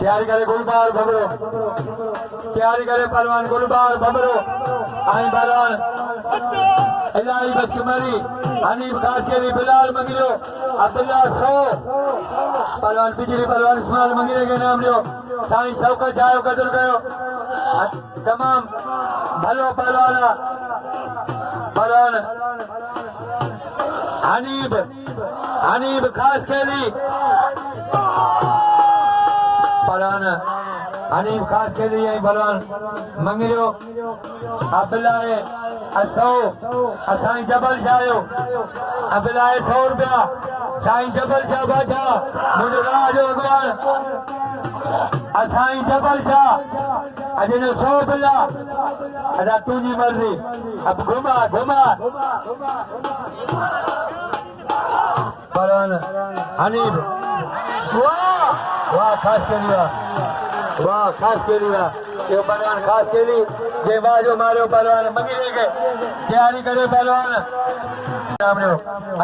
तैयारी करे गुलबार भमरो, तैयारी करे पहलवान गुलबार भमरो। आई पहलवान इलाही बचकमरी हनीफ खास के लिए बिलाल मंगिलो अब्दुल्ला 100 पहलवान बिजली पहलवान इस्माइल मंगिले के नाम लियो। साईं शौकत आयो कदर कयो तमाम भलो पहलवान हनीफ खास के लिए पहलवान हनीफ खास के लिए पहलवान मंगिलो अब्दुल्ला 100 साईं जबल शाह अब्दुल्ला 100 रुपया साईं जबल शाह बादशाह मुझे राज भगवान साईं जबल शाह अजय 100 बिल्ला अदा तुझी मर्जी। अब घुमा पहलवान हनीफ वाह खास के लिए वाह खास के लिए ये पहलवान खास के लिए जे बाजो मारो पहलवान मंगिले के तैयारी करे पहलवान नाम लियो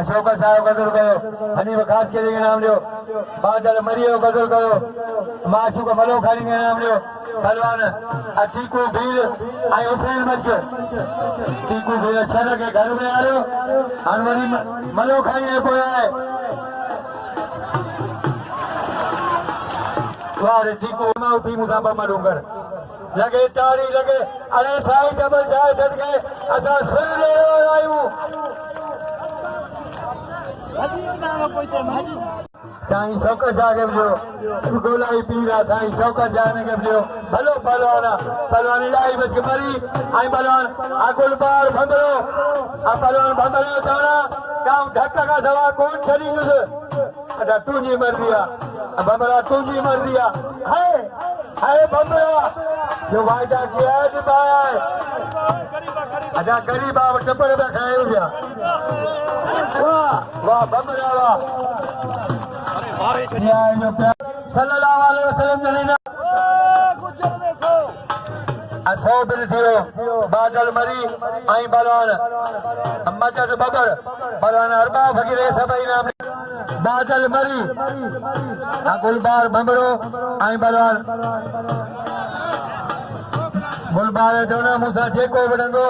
अशोक साहब कदर कयो हनीफ खास के लिए नाम लियो बादल मरियो कदर कयो माशू को मलो खाली के नाम लियो पहलवान अटीकू भील आई हुसैन मस्क टीकू भील अच्छा लगे घर में आ रहे हो अनवरी मलो खाई है कोई है वाह टीकू माउ थी मुसाफा मलूंगर लगे ताड़ी लगे अरे साईं जबल जाए जद गए असा सुन ले आयु साईं शौकत शाह के बियो गोलाई पीरा साईं शौकत जाने के बियो भलो पहलवान इलाही बचकमरी आई पहलवान गुलबार भंबरो पहलवान भंबरो जाना गांव धक्का का सवा कौन छड़ी तुझ अदा तुझी मर्जी भंबरा तुझी मर्जी है भंबरा जो वायदा किया है निभाया है अदा गरीब आप टपड़ में खाए हुआ वाह भंबरा वाह सल्लल्लाहु अलैहि वसल्लम जलीना 100 बिल थियो बादल मरी आई पहलवान मदद बबर पहलवान अरबा फकीर सभई नाम बादल मरी गुलबार भंबरो आई पहलवान गुलबार जोना मूंसां जेको विढ़ंदो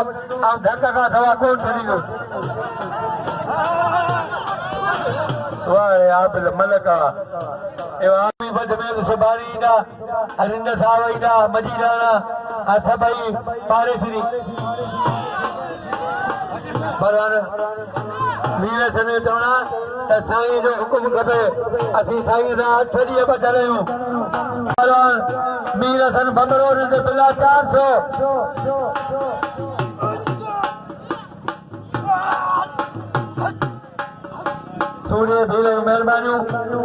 ऐं धक खां सवा कोन छॾींदो वाह आबिद मलक आमी बदमेल सुभाणी ईंदा हरिंदर साहब ईंदा मजीद राणा सभई पाड़ेसरी पहलवान वीर सन चवणा त साईं जो हुकुम खपे असीं साईं सां 8 ॾींहं ॿधल आहियूं पहलवान वीर सन भंबरो ते बिला 400 सूर्य भील महिरबानियूं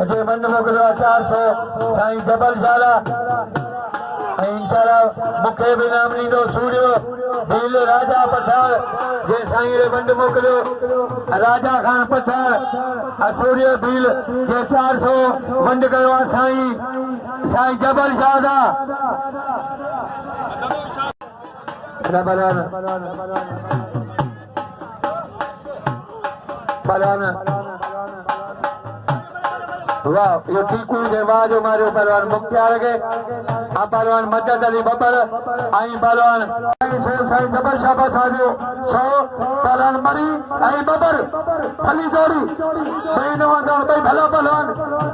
जे मन मोकिलियो 400 साईं जबल शाह इंशाल्लाह मूंखे बि नाम ॾींदो सूर्य भील राजा पठाण जे साईं रे बंद मोकिलियो राजा खान पठाण सूर्य भील जे 400 बंद कयो आहे साईं जबल शाह दा पहलवान वाह यो ठीकू जे वाह जो मारियो पहलवान मुख्तियार के पहलवान मदद अली बबर आई पहलवान साईं जबल शाह साहिब 100 पहलवान मरी आई बबर भली जोड़ी भाई नवाजन भाई भला पहलवान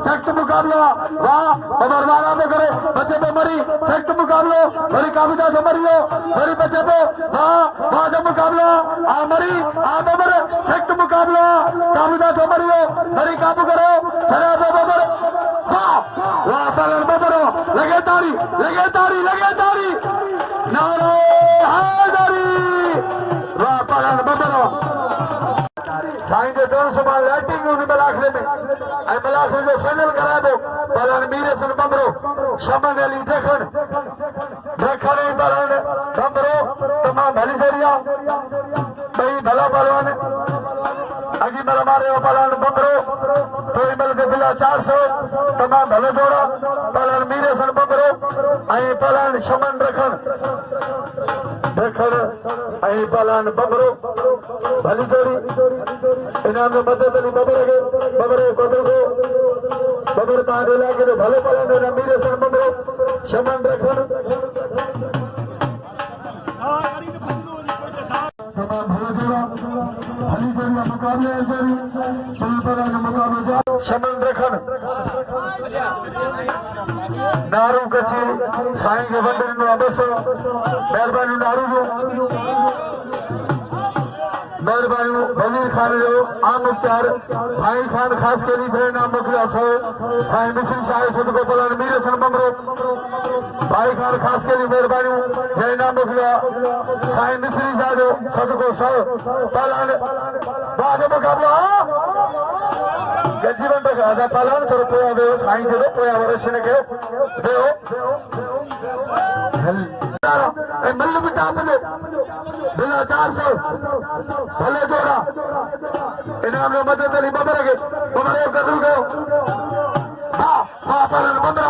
सख्त मुकाबला वाह बबर वाला में करे बच्चे पे मरी सख्त मुकाबला मरी काबूदा से मरियो मरी बच्चे पे वाह जो मुकाबला आ मरी आ बबर सख्त मुकाबला काबूदा से मरियो मरी काबू करो छड़ा बबर वाह पहलवान बबरो लगे तारी नारे हैदरी वाह पहलवान बबरो साईं जो जोर सुबह लाइटिंग उन बलाखले में आई बलाखले जो फाइनल करा दो पहलवान मीर हसन बबरो शमन अली देखन पहलवान बबरो तमाम भली जरिया भाई भला पहलवान अगी मल मारे पहलवान बबरो थोड़ी मल के बिला 400 तमाम भलो जोड़ा पहलवान मीर हसन बबरो आई पहलवान शमन रखन आई पहलवान बबरो भली जोड़ी इनाम में मदद अली बबर के कदर को बबर तव्हांजे इलाइक़े जो भलो पहलवान मीर हसन बबरो शमन रखन तमाम भले जोड़ा भली जोड़िया मुकाबले जोड़ी बिल्कुल मुकाबले शमन रखन नारू कची साईं के बंदर नो अबसो मेहरबानी नारू जो मेहरबानी वजीर खान जो आम मुख्तार भाई खान खास के लिए नाम मोकलिया सो साईं मिस्री शाह सदको पलान मीर सन बमरो भाई खान खास के लिए मेहरबानी जय नाम मोकलिया साईं मिस्री शाह जो सदको सो पलान बाद मुकाबला गजीवन तक आधा पलान थोड़ा पोया दो साईं जो पोया वर्ष ने के दो मल्लू बिटा बने बिना 400 भले जोड़ा इनाम में मदद अली बबर के बमरे कदम गयो हाँ हाँ पलन बमरा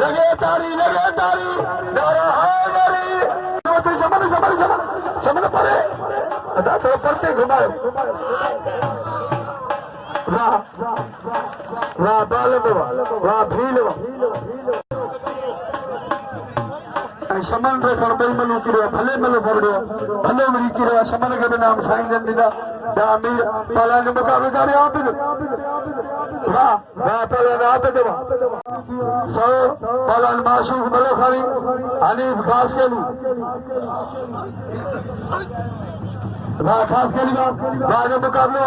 लगे तारी नारा हाय नारी तो समन परे अदा तो पढ़ते घुमायो वाह वाह बालवा वाह भीलवा शमन रखण बई मनु किरो भले मलो फरड़ो भले मरी किरो शमन के नाम साईं जंदीदा दा अमीर पालन मुकाबले जारे आप वाह वाह पालन आप दे सो पालन माशूक मलो खानी हनीफ खास के लिए वाह खास के लिए वाह मुकाबले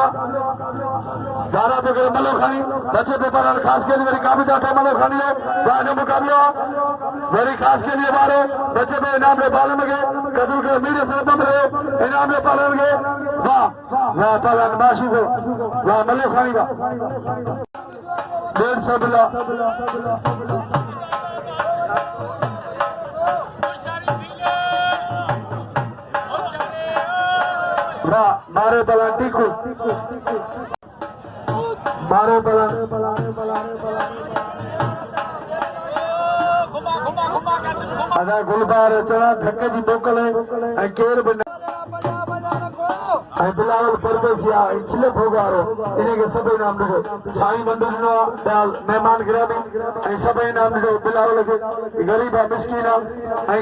दारा पे करे मलो खानी बच्चे पे पालन खास के लिए मेरी काबू जाता मलो खानी है वाह मुकाबले मेरी खास के लिए बारे बच्चे में इनाम ले पालन के कदर के मीरे से बम रहे इनाम ले पालन के वाह वाह पालन माशू को वाह मलो खानी का 150 बिला वाह मारे पालन टीकू मारे पालन अदा गुलबार चढ़ा धक्के जी मोकल है केर बना बिलावल परदेसिया खिले भोगारो इन्हें के सभी नाम दो साईं मंदिर नो डाल मेहमान गिरामी सभी नाम दो बिलावल के गरीबा मिस्कीना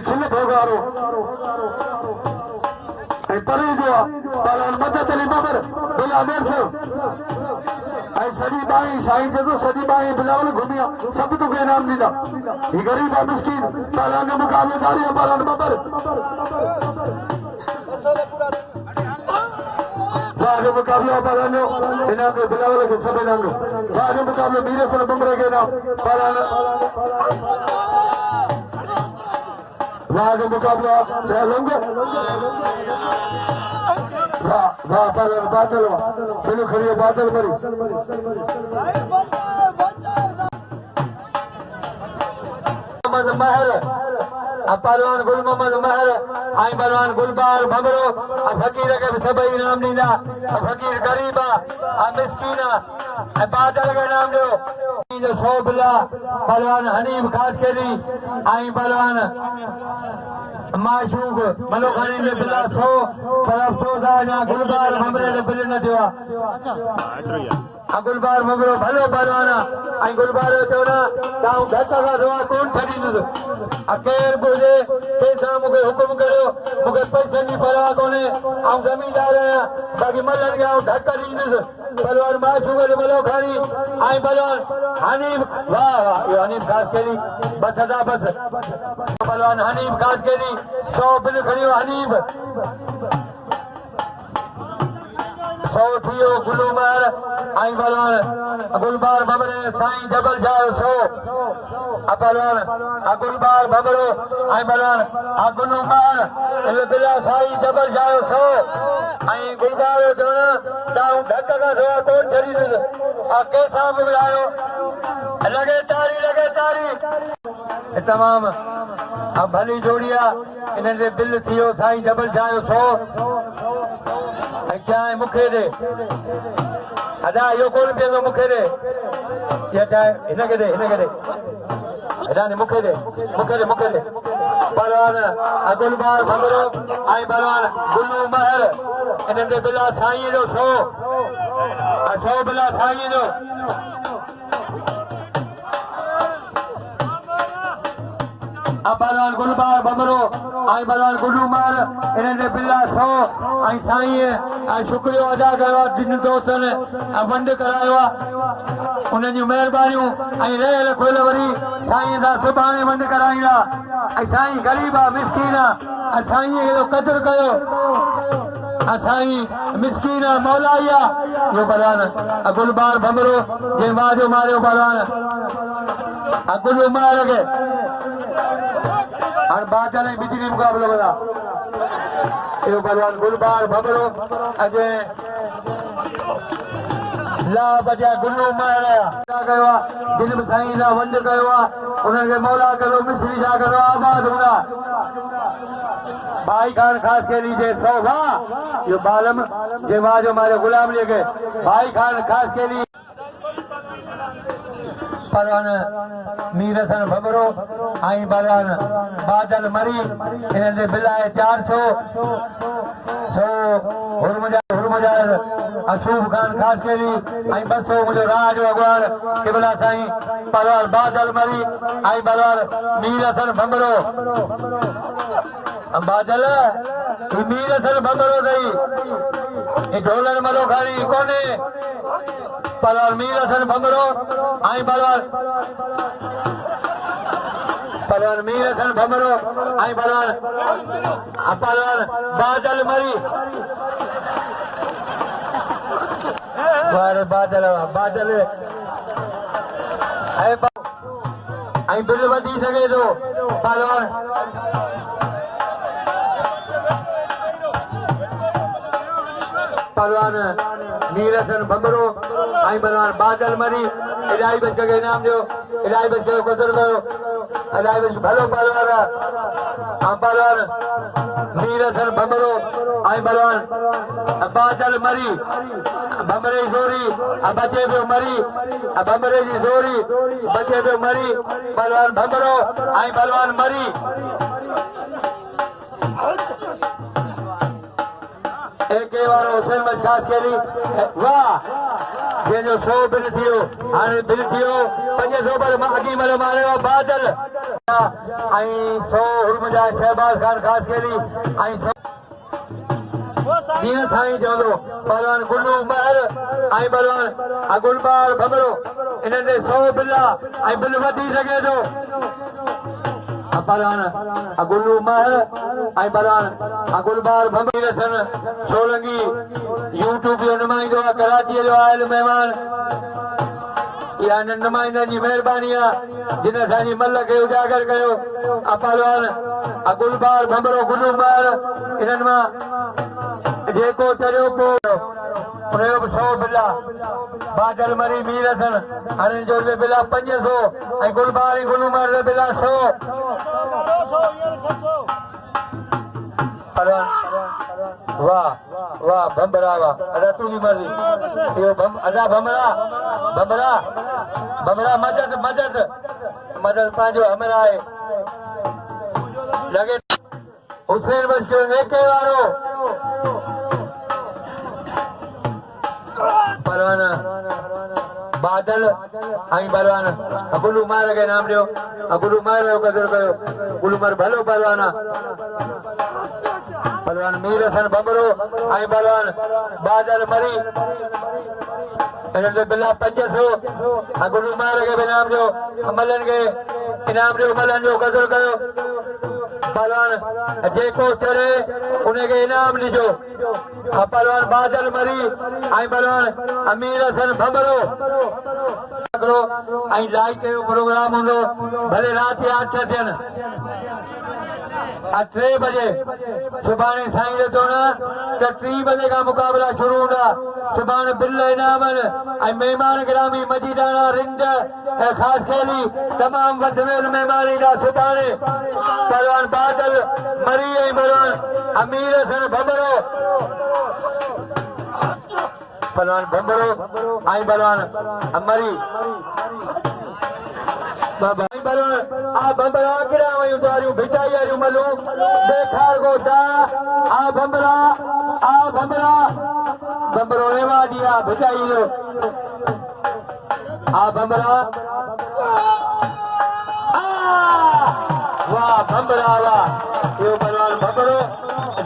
खिले भोगारो परी जो पालन मदद अली बबर बिला देर से सदी बाई साईं जदो सदी बाई बिलावल घूमिया सब तो के नाम दीदा ये गरीब मिस्किन पालन के मुकाबले दारी पालन बबर वाह मुकाबला पालन इनाम के बिलावल के सब नाम वाह मुकाबले मीरे से बमरे के नाम पालन वाह मुकाबला चलोगे वाह वाह पालन बादल बिनु खड़ियो बादल मरी मोहम्मद महर पहलवान गुल मोहम्मद महर आई पहलवान गुलबार भमरो फकीर के सभी इनाम दीदा फकीर गरीबा मिस्कीना बादल के नाम दो 100 बिला पहलवान हनीफ खास के लिए आई पहलवान माशूक मलोखानी में बिला 100 पर अफसोस आज गुलबार भमरे ने बिल न दिया गुलबार भमरो भलो पहलवाना आई गुलबार तो ना ताऊ धक्का का दवा कौन छड़ी दे अकेर बोले पैसा मुके हुक्म करो मुके पैसे नहीं परवाह कोने हम जमींदार है बाकी मलन गया धक्का दी दे पहलवान माशूक मलोखानी आई पहलवान हनीफ वाह वाह ये हनीफ खास के लिए बस अदा बस पहलवान हनीफ खास के लिए 100 बिल खड़ी हनीफ 100 थियो गुलूमर आई पहलवान गुलबार बमरे साईं जबल शाह 100 पहलवान गुलबार बमरो आई पहलवान गुलूमर बिला साईं जबल शाह 100 आई गुलबार जोना ताऊ धक्का का सवा कौन छड़ी दे कैसा बुलायो लगे तारी तमाम भली जोड़िया इन्हें बिल थियो साईं जबल शाह 100 चाहे मुखे दे अदा यो कौन पियो मुखे दे या चाहे हिनके दे हेडाने मुखे दे पहलवान गुलबार भमरो आई पहलवान गुल्लू महर इन्हें बिला साईं जो 100 बिला साईं जो आ पहलवान गुलबार बमरो आई पहलवान गुडू मार इन्हनि बिल्ला 100 आई साईं शुक्रियो अदा कयो जिन दोस्तनि वंड करायो उन्हनि जूं महिरबानियूं ऐं रहियल खोल वरी साईं सां सुभाणे वंड कराईंदा ऐं साईं ग़रीब आहे मिसकीन आहे साईं हेॾो क़दुरु कयो साईं मिसकीन मौलाई आहे इहो पहलवान गुलबार बमरो जे वाजो मारियो पहलवान गुलू मार खे हाणे बादल ऐं बिजली मुक़ाबिलो कंदा इहो पहलवान गुलबार बमरो अॼु ला बजा गुलू मार कयो आहे जिन बि साईं सां वंड कयो आहे उन्हनि खे मौला करो मिसरी छा करो आबाद हूंदा भाई खान खास के लिए 100 वाह ये बालम जे वाह जो हमारे गुलाम लेके भाई खान खास के लिए पहलवान मीर हसन भमरो आई पहलवान बादल मरी इन्हनि बिलाए 400 हुरमजार अशूफ खान खास के लिए आई 200 मुझे राज भगवान किबला साईं पहलवान बादल मरी आई पहलवान मीर हसन भमरो बादल मीर हसन भमरो अथई ढोलन मलो खानी कोने पहलवान मीर हसन भमरो आई पहलवान मीर हसन भमरो आई पहलवान बादल मरी वारे बादल बादल आई बिल वधी सके तो पहलवान पहलवान मीर हसन भमरो आई पहलवान बादल मरी इलाही बच के इनाम दो इलाही बच के गुजर कयो इलाही बच भलो पहलवान पहलवान मीर हसन भमरो आई पहलवान बादल मरी भमरे जोरी बचे पियो मरी भमरे जी जोरी बचे पियो मरी पहलवान भमरो आई पहलवान मरी एक वारो हुसैन बच खास के लिए वाह जंहिंजो 100 बिल थियो हाणे बिल थियो 500 पर अॻी महिल मारियो बादल ऐं 100 हुरमजा शहबाज खान खास के लिए ऐं 100 जीअं साईं चवंदो पहलवान गुल्लू महल ऐं पहलवान गुलबार भमरो इन्हनि 100 बिल आहे ऐं बिल वधी सघे थो पहलवान गुल्लू महल ऐं पहलवान गुलबार भमीर हसन सोलंगी यूट्यूब जो नुमाइंदो आहे कराचीअ जो आयल महिमान इहा नुमाइंदनि जी महिरबानी आहे जिन असांजी मल खे उजागर कयो पहलवान गुलबार भमरो गुल्लू महल इन्हनि मां जेको चरियो पोइ उनजो बि 100 बिल आहे बादल मरी मीर हसन हाणे जो बिल आहे 500 ऐं गुलबार ऐं गुल्लू महल जो बिल आहे 100 वाह वाह भमरा वाह अदा तुझी मर्जी यो अदा भमरा भमरा भमरा मदद मदद मदद पंहिंजो हमरा आहे लगे हुसैन बच के एके वारो पहलवान बादल आई पहलवान गुल्लू मार के नाम ॾियो गुल्लू मार जो क़दुरु कयो गुल्लू मार भलो पहलवान पहलवान मीर हसन भमरो आई पहलवान बादल मरी इन्हनि जो बिल 500 गुल्लू मार के भी इनाम ॾियो मलनि खे इनाम ॾियो मलनि जो क़दुरु कयो पहलवान जेको चढ़े उनखे इनाम ॾिजो पहलवान बादल मरी आई पहलवान मीर हसन भमरो ऐं लाइट जो प्रोग्राम हूंदो भले राति जा 8 थियनि 3 बजे सुभाणे साईं जो चवणु त 3 बजे खां मुक़ाबला शुरू हूंदा सुभाणे बिल इनाम ऐं महिमान गिरामी मजीदाना रिंद ऐं ख़ासि खेली तमामु वधवेल महिमान ईंदा सुभाणे पहलवान बादल मरी ऐं पहलवान मीर हसन भमरो पहलवान भमरो आई पहलवान मरी भमरा गिरा वयूं तारियूं भिचाई वारियूं मलूं बेखार गोटा भमरा भमरो रेवाड़ी आहे भिचाई जो भमरा वाह वाह यो पहलवान भकरो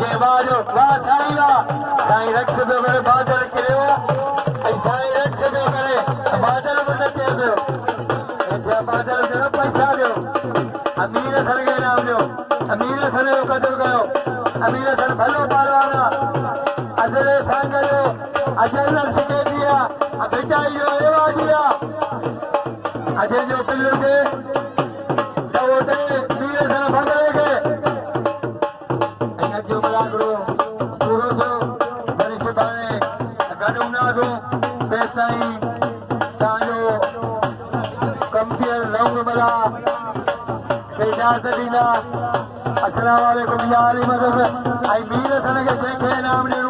जे बाजो वाह साईं वाह साईं रक्ष पियो करे बादल किरियो ऐं साईं रक्ष पियो करे बादल बि नचे पियो बादल ॾियो पैसा ॾियो अमीर सन खे इनाम ॾियो अमीर सन जो क़दुरु कयो अमीर सन भलो पहलवान आहे अजरे सांग जो अजर सिकेटी आहे बेचाई जो एवाजी आहे अजर जो पिल्लू हुजे त उहो ॾे वीर सन भगड़े खे ऐं अॼु मुलाक़ो पूरो थियो वरी सुभाणे गॾु हूंदासीं तेसिताईं तव्हांजो कंपियर लंग मला खे इजाज़त ॾींदा अस्सलाम वालेकुम या अली मदद ऐं वीर सन खे जंहिंखे इनाम ॾियणो